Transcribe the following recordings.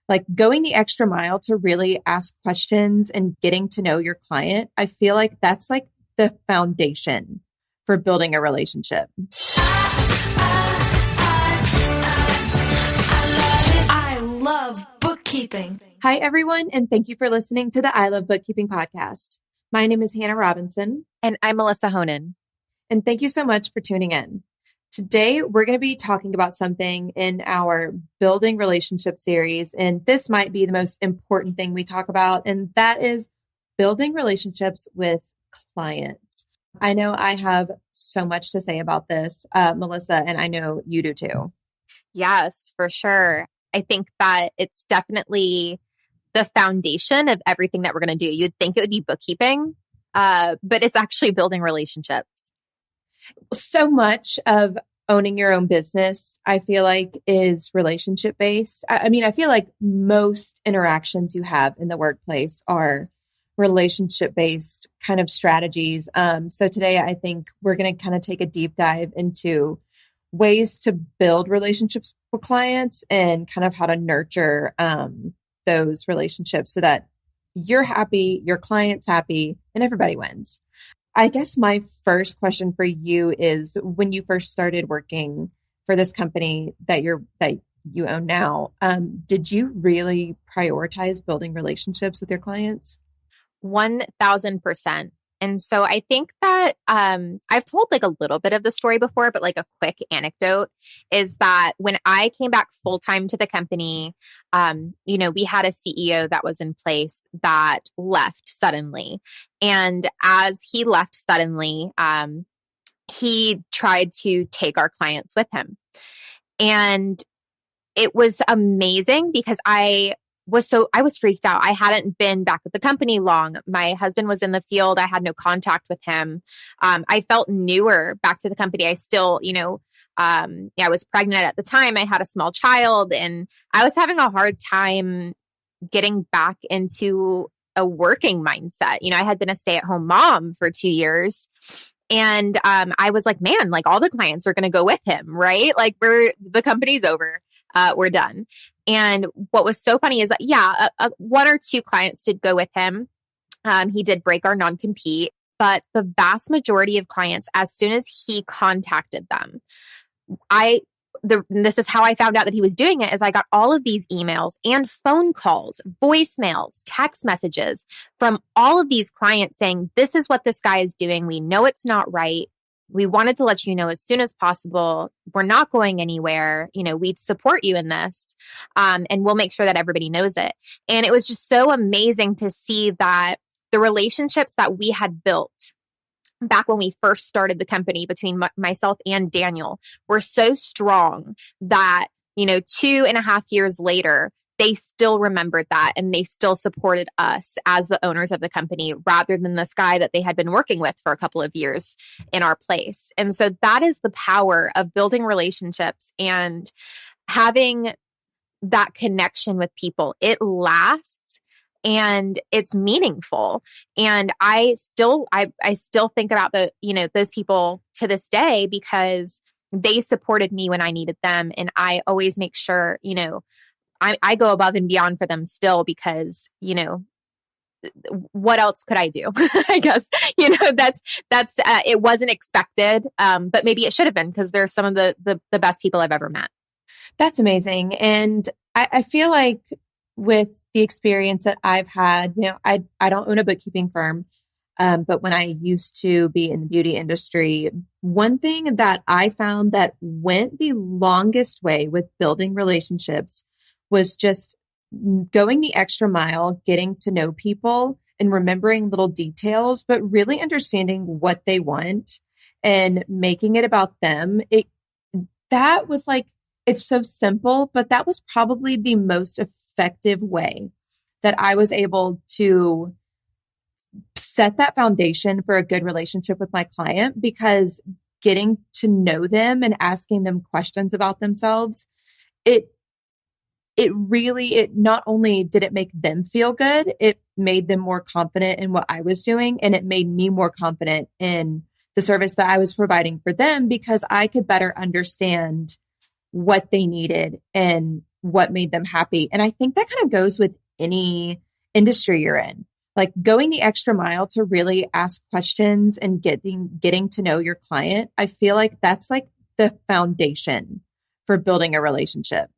like going the extra mile to really ask questions and getting to know your client. I feel like that's like the foundation for building a relationship. I love bookkeeping. Hi, everyone, and thank you for listening to the I Love Bookkeeping podcast. My name is Hannah Robinson. And I'm Melissa Honan. And thank you so much for tuning in. Today, we're going to be talking about something in our Building Relationship series, and this might be the most important thing we talk about, and that is building relationships with clients. I know I have so much to say about this, Melissa, and I know you do too. Yes, for sure. I think that it's definitely the foundation of everything that we're going to do. You'd think it would be bookkeeping, but it's actually building relationships. So much of owning your own business, I feel like, is relationship based. I mean, I feel like most interactions you have in the workplace are relationship based kind of strategies. So today, I think we're going to kind of take a deep dive into ways to build relationships with clients and kind of how to nurture those relationships so that you're happy, your client's happy, and everybody wins. I guess my first question for you is, when you first started working for this company that you own now, did you really prioritize building relationships with your clients? 1000%. And so I think that I've told like a little bit of the story before, but like a quick anecdote is that when I came back full time to the company, we had a CEO that was in place that left suddenly. And as he left suddenly, he tried to take our clients with him. And it was amazing because I was freaked out. I hadn't been back with the company long. My husband was in the field. I had no contact with him. I felt newer back to the company. I still, I was pregnant at the time. I had a small child and I was having a hard time getting back into a working mindset. I had been a stay-at-home mom for 2 years. And I was like, man, like all the clients are going to go with him, right? Like the company's over. We're done. And what was so funny is that, one or two clients did go with him. He did break our non-compete, but the vast majority of clients, as soon as he contacted them, this is how I found out that he was doing it, is I got all of these emails and phone calls, voicemails, text messages from all of these clients saying, this is what this guy is doing. We know it's not right. We wanted to let you know as soon as possible. We're not going anywhere. We'd support you in this. And we'll make sure that everybody knows it. And it was just so amazing to see that the relationships that we had built back when we first started the company between myself and Daniel were so strong that, 2.5 years later, they still remembered that and they still supported us as the owners of the company rather than this guy that they had been working with for a couple of years in our place. And so that is the power of building relationships and having that connection with people. It lasts and it's meaningful. And I still think about those people to this day because they supported me when I needed them. And I always make sure, I go above and beyond for them still because, what else could I do? I guess, that's it wasn't expected, but maybe it should have been because they're some of the best people I've ever met. That's amazing. And I feel like with the experience that I've had, I don't own a bookkeeping firm, but when I used to be in the beauty industry, one thing that I found that went the longest way with building relationships was just going the extra mile, getting to know people and remembering little details, but really understanding what they want and making it about them. That was like, it's so simple, but that was probably the most effective way that I was able to set that foundation for a good relationship with my client, because getting to know them and asking them questions about themselves, it not only did it make them feel good, it made them more confident in what I was doing. And it made me more confident in the service that I was providing for them because I could better understand what they needed and what made them happy. And I think that kind of goes with any industry you're in. Like going the extra mile to really ask questions and getting to know your client. I feel like that's like the foundation for building a relationship.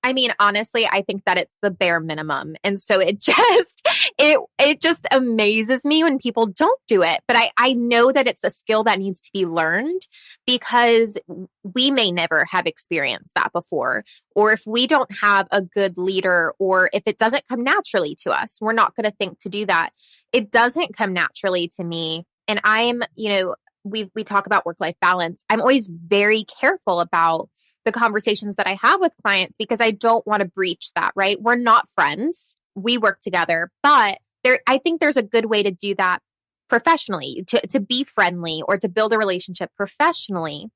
I mean, honestly, I think that it's the bare minimum. And so it just amazes me when people don't do it. But I know that it's a skill that needs to be learned because we may never have experienced that before. Or if we don't have a good leader, or if it doesn't come naturally to us, we're not going to think to do that. It doesn't come naturally to me. And I'm, we talk about work-life balance. I'm always very careful about the conversations that I have with clients because I don't want to breach that, right? We're not friends. We work together, but I think there's a good way to do that professionally, to be friendly or to build a relationship professionally.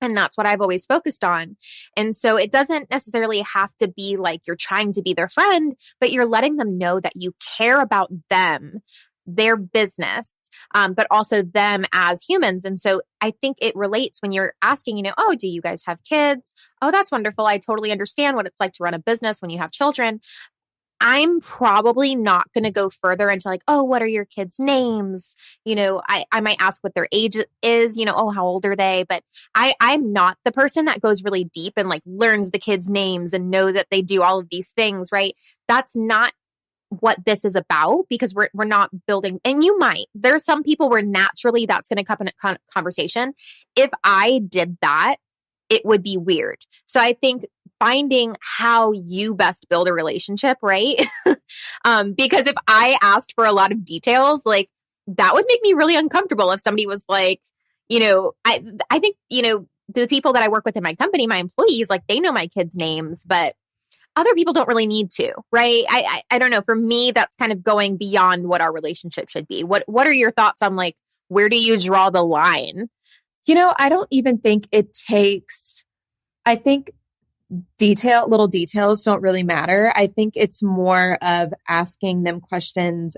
And that's what I've always focused on. And so it doesn't necessarily have to be like you're trying to be their friend, but you're letting them know that you care about them, their business, but also them as humans. And so I think it relates when you're asking, oh, do you guys have kids? Oh, that's wonderful. I totally understand what it's like to run a business when you have children. I'm probably not going to go further into like, oh, what are your kids' names? I might ask what their age is, oh, how old are they? But I'm not the person that goes really deep and like learns the kids' names and know that they do all of these things, right? That's not what this is about because we're not building, and you might, there's some people where naturally that's going to come in a conversation. If I did that, it would be weird. So I think finding how you best build a relationship, right? Because if I asked for a lot of details, like that would make me really uncomfortable if somebody was like, I think, the people that I work with in my company, my employees, like they know my kids' names, but other people don't really need to, right? I don't know. For me, that's kind of going beyond what our relationship should be. What are your thoughts on like, where do you draw the line? I don't even think it takes, I think little details don't really matter. I think it's more of asking them questions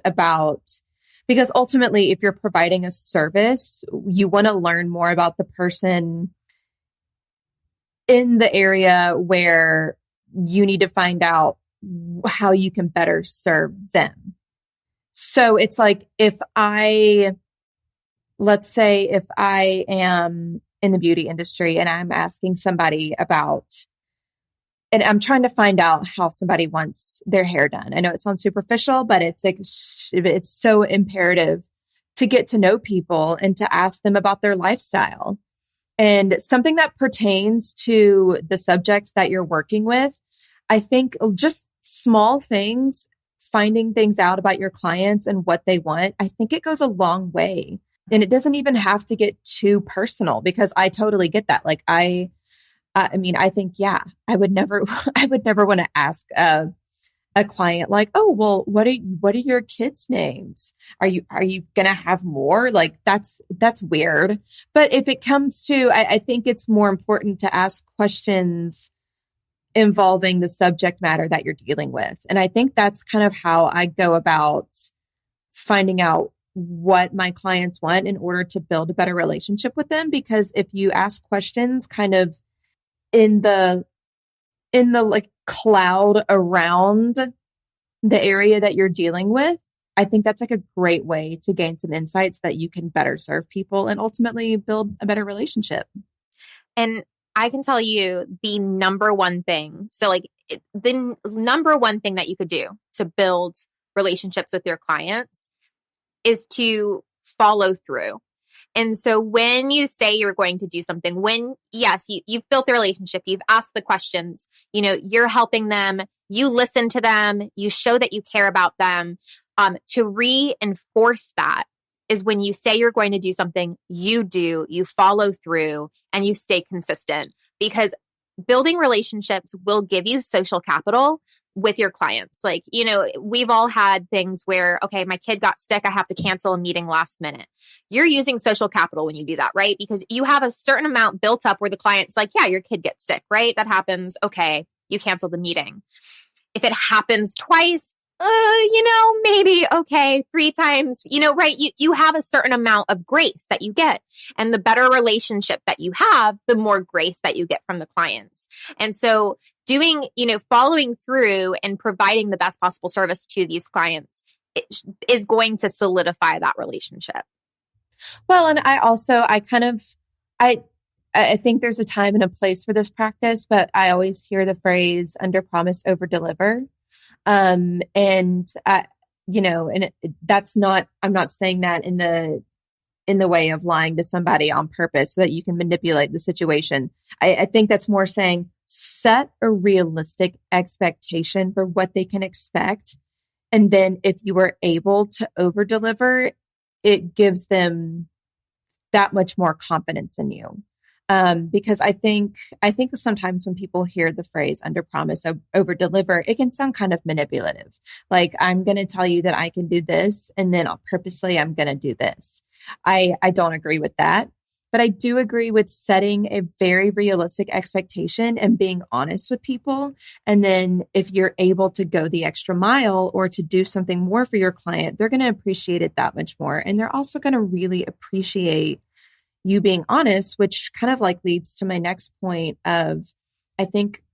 because ultimately, if you're providing a service, you want to learn more about the person in the area where you need to find out how you can better serve them. So it's like let's say if I am in the beauty industry and I'm asking somebody and I'm trying to find out how somebody wants their hair done. I know it sounds superficial, but it's like, it's so imperative to get to know people and to ask them about their lifestyle. And something that pertains to the subject that you're working with, I think just small things, finding things out about your clients and what they want, I think it goes a long way. And it doesn't even have to get too personal because I totally get that. Like I think, yeah, I would never want to ask a client like, oh, well, what are your kids' names? Are you going to have more? Like that's weird. But if it comes to, I think it's more important to ask questions involving the subject matter that you're dealing with. And I think that's kind of how I go about finding out what my clients want in order to build a better relationship with them. Because if you ask questions kind of in the like cloud around the area that you're dealing with, I think that's like a great way to gain some insights that you can better serve people and ultimately build a better relationship. And I can tell you the number one thing. So like the number one thing that you could do to build relationships with your clients is to follow through. And so when you say you're going to do something, yes, you've built the relationship, you've asked the questions, you're helping them, you listen to them, you show that you care about them. To reinforce that is when you say you're going to do something, you follow through and you stay consistent, because building relationships will give you social capital with your clients. Like, we've all had things where, okay, my kid got sick, I have to cancel a meeting last minute. You're using social capital when you do that, right? Because you have a certain amount built up where the client's like, yeah, your kid gets sick, right? That happens. Okay, you cancel the meeting. If it happens twice, maybe, okay, 3 times, right? You have a certain amount of grace that you get. And the better relationship that you have, the more grace that you get from the clients. And so following through and providing the best possible service to these clients is going to solidify that relationship. Well, and I think there's a time and a place for this practice, but I always hear the phrase under promise, over deliver. And that's not, I'm not saying that in the way of lying to somebody on purpose so that you can manipulate the situation. I think that's more saying set a realistic expectation for what they can expect. And then if you are able to over deliver, it gives them that much more confidence in you. Because I think sometimes when people hear the phrase under promise, over deliver, it can sound kind of manipulative. Like, I'm going to tell you that I can do this, and then I'm going to do this. I don't agree with that, but I do agree with setting a very realistic expectation and being honest with people. And then if you're able to go the extra mile or to do something more for your client, they're going to appreciate it that much more. And they're also going to really appreciate you being honest, which kind of like leads to my next point of, I think,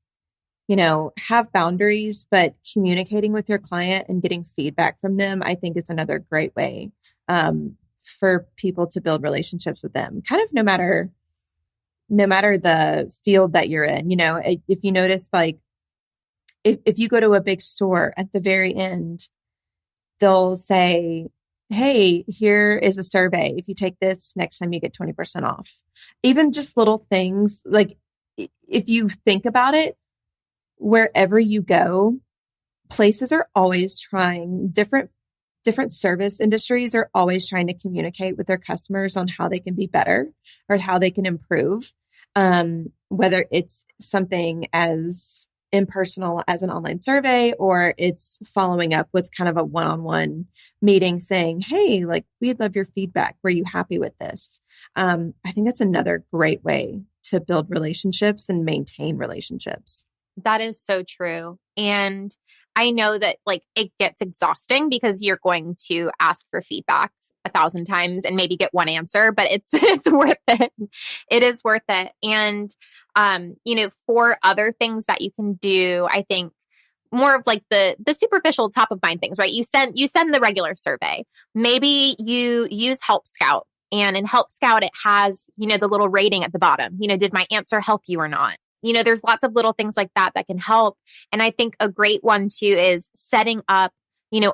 have boundaries, but communicating with your client and getting feedback from them, I think is another great way for people to build relationships with them, kind of no matter the field that you're in. If you notice, like, if you go to a big store, at the very end, they'll say, hey, here is a survey. If you take this, next time you get 20% off. Even just little things, like, if you think about it, wherever you go, places are always trying, different service industries are always trying to communicate with their customers on how they can be better or how they can improve. Whether it's something as impersonal as an online survey, or it's following up with kind of a one-on-one meeting saying, hey, like, we'd love your feedback. Were you happy with this? I think that's another great way to build relationships and maintain relationships. That is so true. And I know that, like, it gets exhausting because you're going to ask for feedback 1,000 times and maybe get one answer, but it's worth it. It is worth it. And, for other things that you can do, I think more of like the superficial top of mind things, right? You send the regular survey. Maybe you use Help Scout, and in Help Scout, it has, the little rating at the bottom, did my answer help you or not? There's lots of little things like that can help. And I think a great one too is setting up,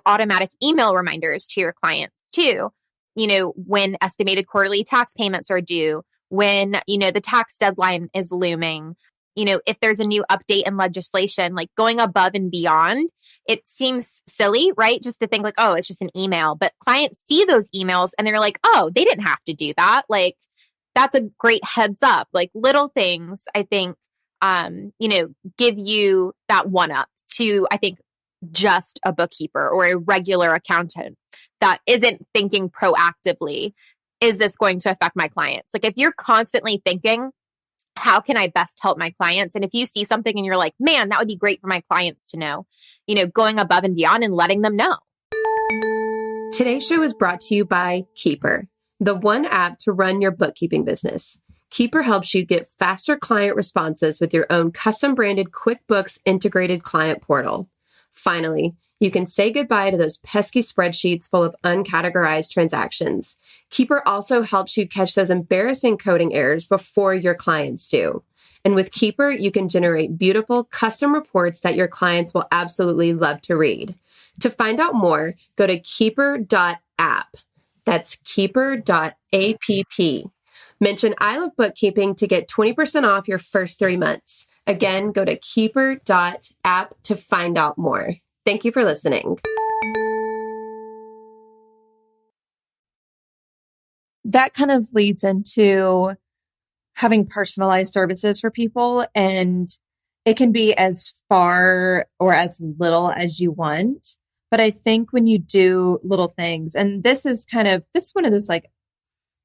automatic email reminders to your clients too. When estimated quarterly tax payments are due, when, the tax deadline is looming, if there's a new update in legislation, like going above and beyond. It seems silly, right? Just to think like, oh, it's just an email, but clients see those emails and they're like, oh, they didn't have to do that. Like, that's a great heads up. Like, little things, I think, give you that one up to, I think, just a bookkeeper or a regular accountant that isn't thinking proactively, is this going to affect my clients? Like, if you're constantly thinking, how can I best help my clients? And if you see something and you're like, man, that would be great for my clients to know, going above and beyond and letting them know. Today's show is brought to you by Keeper, the one app to run your bookkeeping business. Keeper helps you get faster client responses with your own custom branded QuickBooks integrated client portal. Finally, you can say goodbye to those pesky spreadsheets full of uncategorized transactions. Keeper also helps you catch those embarrassing coding errors before your clients do. And with Keeper, you can generate beautiful custom reports that your clients will absolutely love to read. To find out more, go to keeper.app. That's keeper.app. Mention I Love Bookkeeping to get 20% off your first 3 months. Again, go to keeper.app to find out more. Thank you for listening. That kind of leads into having personalized services for people, and it can be as far or as little as you want. But I think when you do little things, and this is one of those like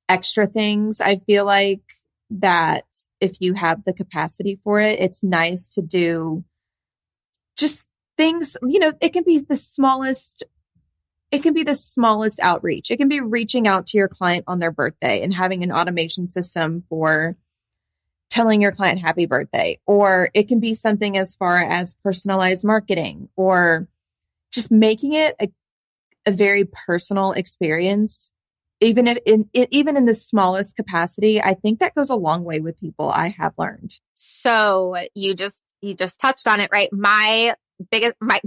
extra things, I feel like that if you have the capacity for it, it's nice to do just things, it can be the smallest. It can be the smallest outreach. It can be reaching out to your client on their birthday and having an automation system for telling your client happy birthday. Or it can be something as far as personalized marketing, or just making it a very personal experience. Even if even in the smallest capacity, I think that goes a long way with people, I have learned. So you just touched on it, right? My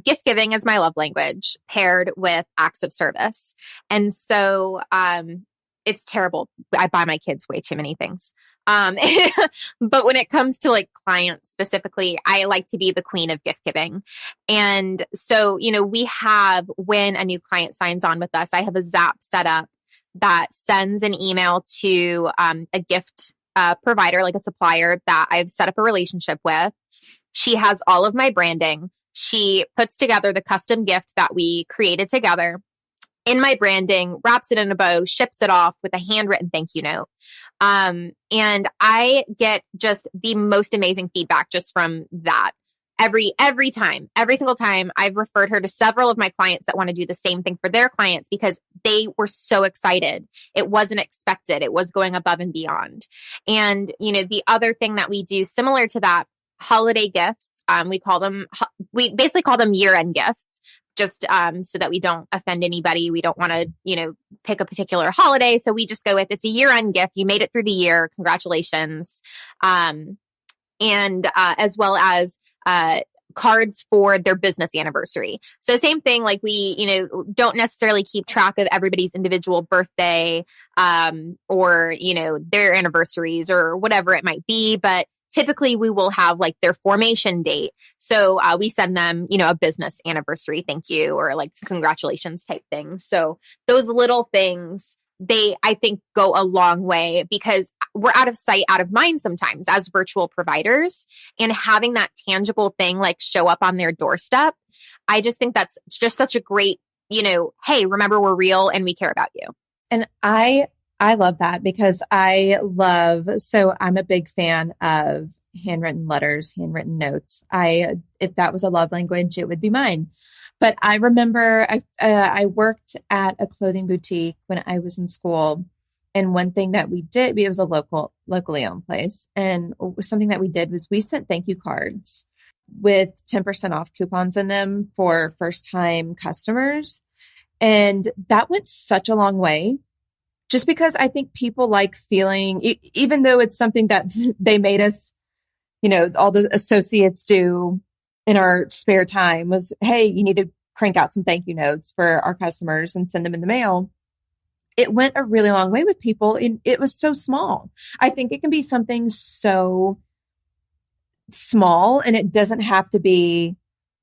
gift giving is my love language paired with acts of service. And so, it's terrible. I buy my kids way too many things. But when it comes to like clients specifically, I like to be the queen of gift giving. And so, we have, when a new client signs on with us, I have a Zap set up that sends an email to a gift provider, like a supplier that I've set up a relationship with. She has all of my branding. She puts together the custom gift that we created together in my branding, wraps it in a bow, ships it off with a handwritten thank you note. And I get just the most amazing feedback just from that. Every single time, I've referred her to several of my clients that want to do the same thing for their clients because they were so excited. It wasn't expected. It was going above and beyond. And, the other thing that we do similar to that, holiday gifts, we basically call them year-end gifts, just so that we don't offend anybody. We don't want to, pick a particular holiday. So we just go with, it's a year-end gift. You made it through the year. Congratulations. And as well as cards for their business anniversary. So same thing, like we, don't necessarily keep track of everybody's individual birthday, or, their anniversaries or whatever it might be. But typically we will have like their formation date. So we send them, a business anniversary thank you, or like congratulations type thing. So those little things, I think, go a long way because we're out of sight, out of mind sometimes as virtual providers, and having that tangible thing like show up on their doorstep. I just think that's just such a great, hey, remember we're real and we care about you. And I love that because so I'm a big fan of handwritten letters, handwritten notes. If that was a love language, it would be mine. But I remember I worked at a clothing boutique when I was in school. And one thing that we did, it was a locally owned place. And something that we did was we sent thank you cards with 10% off coupons in them for first time customers. And that went such a long way. Just because I think people like feeling, even though it's something that they made us, all the associates do in our spare time was, hey, you need to crank out some thank you notes for our customers and send them in the mail. It went a really long way with people. And it was so small. I think it can be something so small, and it doesn't have to be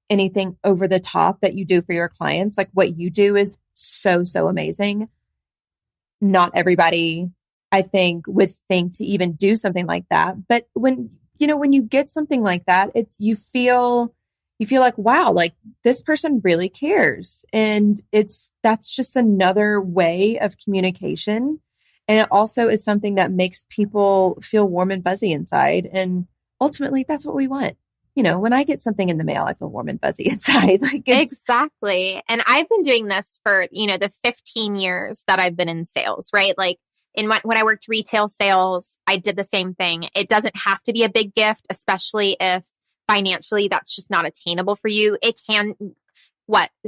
anything over the top that you do for your clients. Like what you do is so, so amazing. Not everybody, I think, would think to even do something like that. But when you get something like that, you feel like, wow, like this person really cares. And that's just another way of communication. And it also is something that makes people feel warm and fuzzy inside. And ultimately that's what we want. When I get something in the mail, I feel warm and fuzzy inside. Exactly. And I've been doing this for, the 15 years that I've been in sales, right? Like when I worked retail sales, I did the same thing. It doesn't have to be a big gift, especially if financially that's just not attainable for you. It can,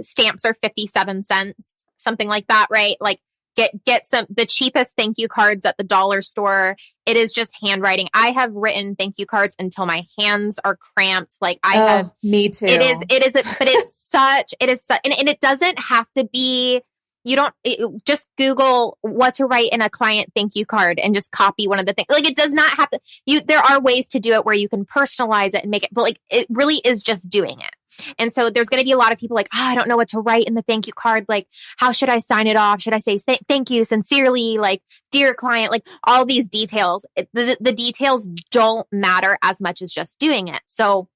stamps are 57 cents, something like that, right? Like get the cheapest thank you cards at the dollar store. It is just handwriting. I have written thank you cards until my hands are cramped. Like me too. It is, but it is such, and it doesn't have to be, just Google what to write in a client thank you card and just copy one of the things. Like it does not have to, there are ways to do it where you can personalize it and make it, but like it really is just doing it. And so there's going to be a lot of people like, I don't know what to write in the thank you card. Like, how should I sign it off? Should I say thank you sincerely? Like, dear client, like all these details, the details don't matter as much as just doing it. So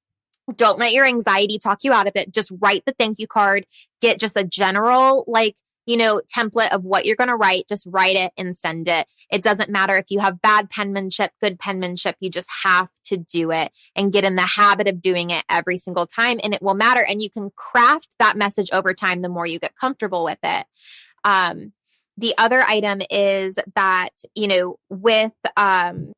don't let your anxiety talk you out of it. Just write the thank you card, get just a general, like template of what you're going to write. Just write it and send it. It doesn't matter if you have bad penmanship, good penmanship. You just have to do it and get in the habit of doing it every single time. And it will matter. And you can craft that message over time the more you get comfortable with it. The other item is that,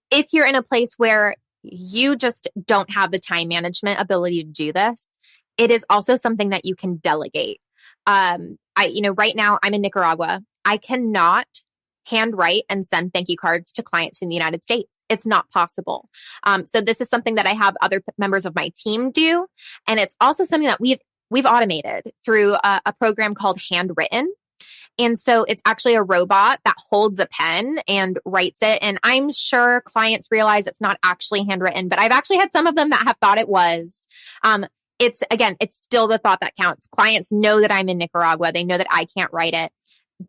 if you're in a place where you just don't have the time management ability to do this, it is also something that you can delegate. Right now I'm in Nicaragua. I cannot handwrite and send thank you cards to clients in the United States. It's not possible. So this is something that I have other members of my team do. And it's also something that we've automated through a program called Handwritten. And so it's actually a robot that holds a pen and writes it. And I'm sure clients realize it's not actually handwritten, but I've actually had some of them that have thought it was. It's still the thought that counts. Clients know that I'm in Nicaragua. They know that I can't write it.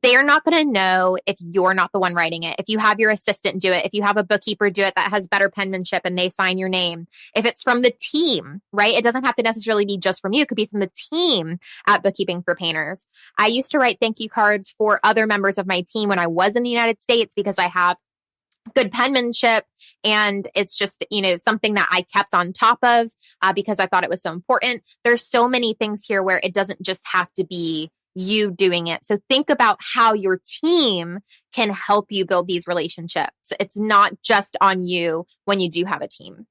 They're not going to know if you're not the one writing it. If you have your assistant do it, if you have a bookkeeper do it that has better penmanship and they sign your name, if it's from the team, right? It doesn't have to necessarily be just from you. It could be from the team at Bookkeeping for Painters. I used to write thank you cards for other members of my team when I was in the United States because I have good penmanship. And it's just, something that I kept on top of because I thought it was so important. There's so many things here where it doesn't just have to be you doing it. So think about how your team can help you build these relationships. It's not just on you when you do have a team.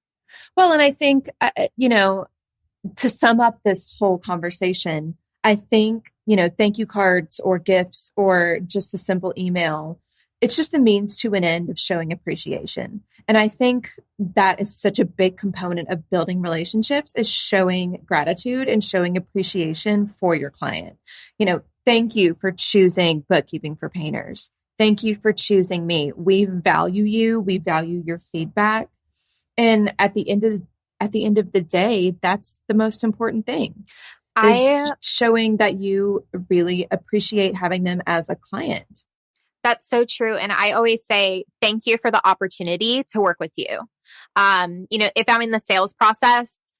Well, and I think, to sum up this whole conversation, I think, thank you cards or gifts or just a simple email, it's just a means to an end of showing appreciation. And I think that is such a big component of building relationships is showing gratitude and showing appreciation for your client. Thank you for choosing Bookkeeping for Painters. Thank you for choosing me. We value you. We value your feedback. And at the end of the day, that's the most important thing. Is showing that you really appreciate having them as a client. That's so true. And I always say, thank you for the opportunity to work with you. If I'm in the sales process,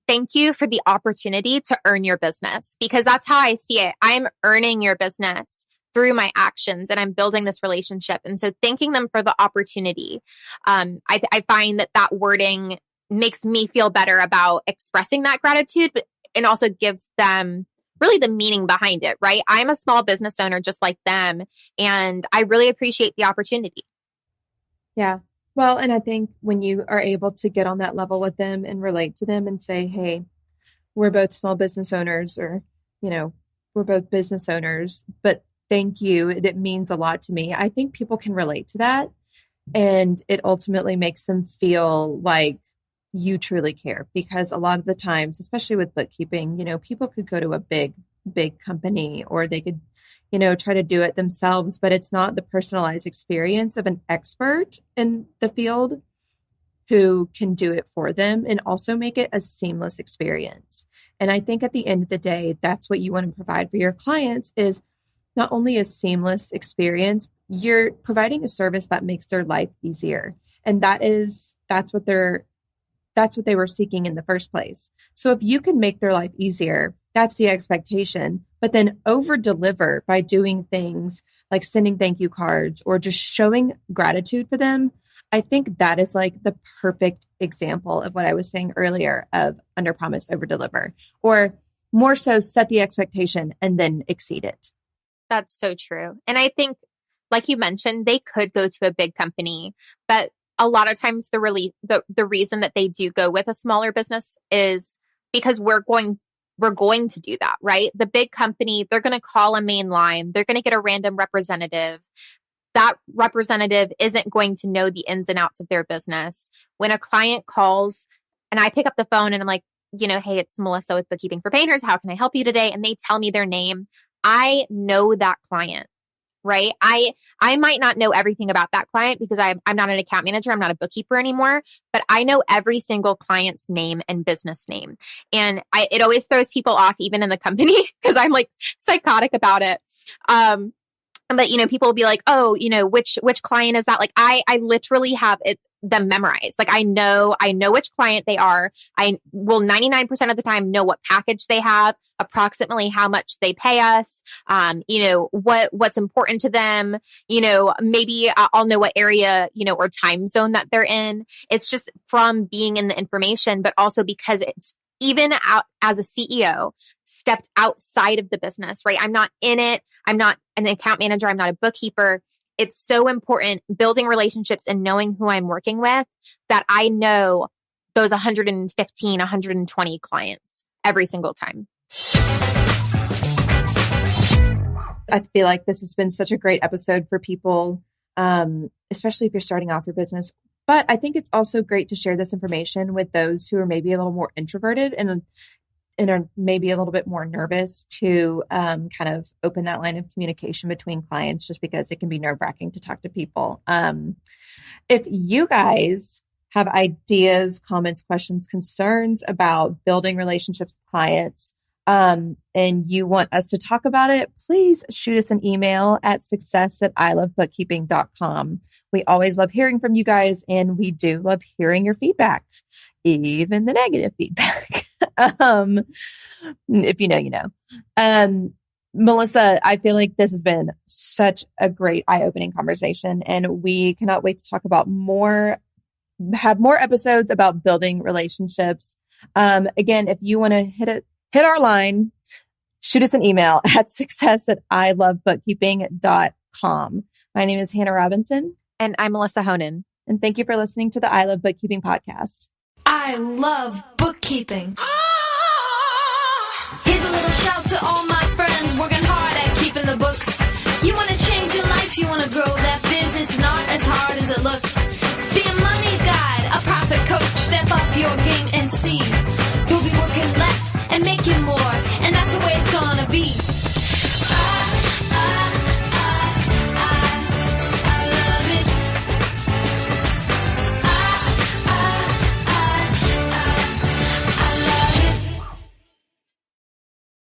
thank you for the opportunity to earn your business because that's how I see it. I'm earning your business through my actions and I'm building this relationship. And so thanking them for the opportunity. I find that wording makes me feel better about expressing that gratitude, and also gives them really the meaning behind it, right? I'm a small business owner just like them, and I really appreciate the opportunity. Yeah. Well, and I think when you are able to get on that level with them and relate to them and say, hey, we're both small business owners, or, we're both business owners, but thank you. That means a lot to me. I think people can relate to that. And it ultimately makes them feel like you truly care, because a lot of the times, especially with bookkeeping, people could go to a big company, or they could, try to do it themselves, but it's not the personalized experience of an expert in the field who can do it for them and also make it a seamless experience. And I think at the end of the day, that's what you want to provide for your clients is not only a seamless experience, you're providing a service that makes their life easier. And that's what they were seeking in the first place. So if you can make their life easier, that's the expectation, but then over deliver by doing things like sending thank you cards or just showing gratitude for them. I think that is like the perfect example of what I was saying earlier of under promise, over deliver, or more so set the expectation and then exceed it. That's so true. And I think, like you mentioned, they could go to a big company, but a lot of times the reason that they do go with a smaller business is because we're going to do that, right? The big company, they're going to call a main line. They're going to get a random representative. That representative isn't going to know the ins and outs of their business. When a client calls and I pick up the phone and I'm like, hey, it's Melissa with Bookkeeping for Painters. How can I help you today? And they tell me their name. I know that client. Right? I might not know everything about that client because I'm not an account manager. I'm not a bookkeeper anymore, but I know every single client's name and business name. And it always throws people off, even in the company, because I'm like psychotic about it. But, people will be like, oh, which client is that? Like, I literally have them memorized. Like, I know which client they are. I will 99% of the time know what package they have, approximately how much they pay us, what's important to them. Maybe I'll know what area, or time zone that they're in. It's just from being in the information, but also because it's even out as a CEO, stepped outside of the business, right? I'm not in it. I'm not an account manager. I'm not a bookkeeper. It's so important building relationships and knowing who I'm working with that I know those 115, 120 clients every single time. I feel like this has been such a great episode for people, especially if you're starting off your business. But I think it's also great to share this information with those who are maybe a little more introverted and are maybe a little bit more nervous to kind of open that line of communication between clients, just because it can be nerve-wracking to talk to people. If you guys have ideas, comments, questions, concerns about building relationships with clients, and you want us to talk about it, please shoot us an email at success@ilovebookkeeping.com. We always love hearing from you guys, and we do love hearing your feedback, even the negative feedback. If you know, you know. Melissa, I feel like this has been such a great eye-opening conversation, and we cannot wait to talk about have more episodes about building relationships. Again, if you want to hit our line, shoot us an email at success@ilovebookkeeping.com. My name is Hannah Robinson. And I'm Melissa Honan. And thank you for listening to the I Love Bookkeeping podcast. I love bookkeeping. Here's a little shout to all my friends working hard at keeping the books. You want to change your life, you want to grow that biz, it's not as hard as it looks.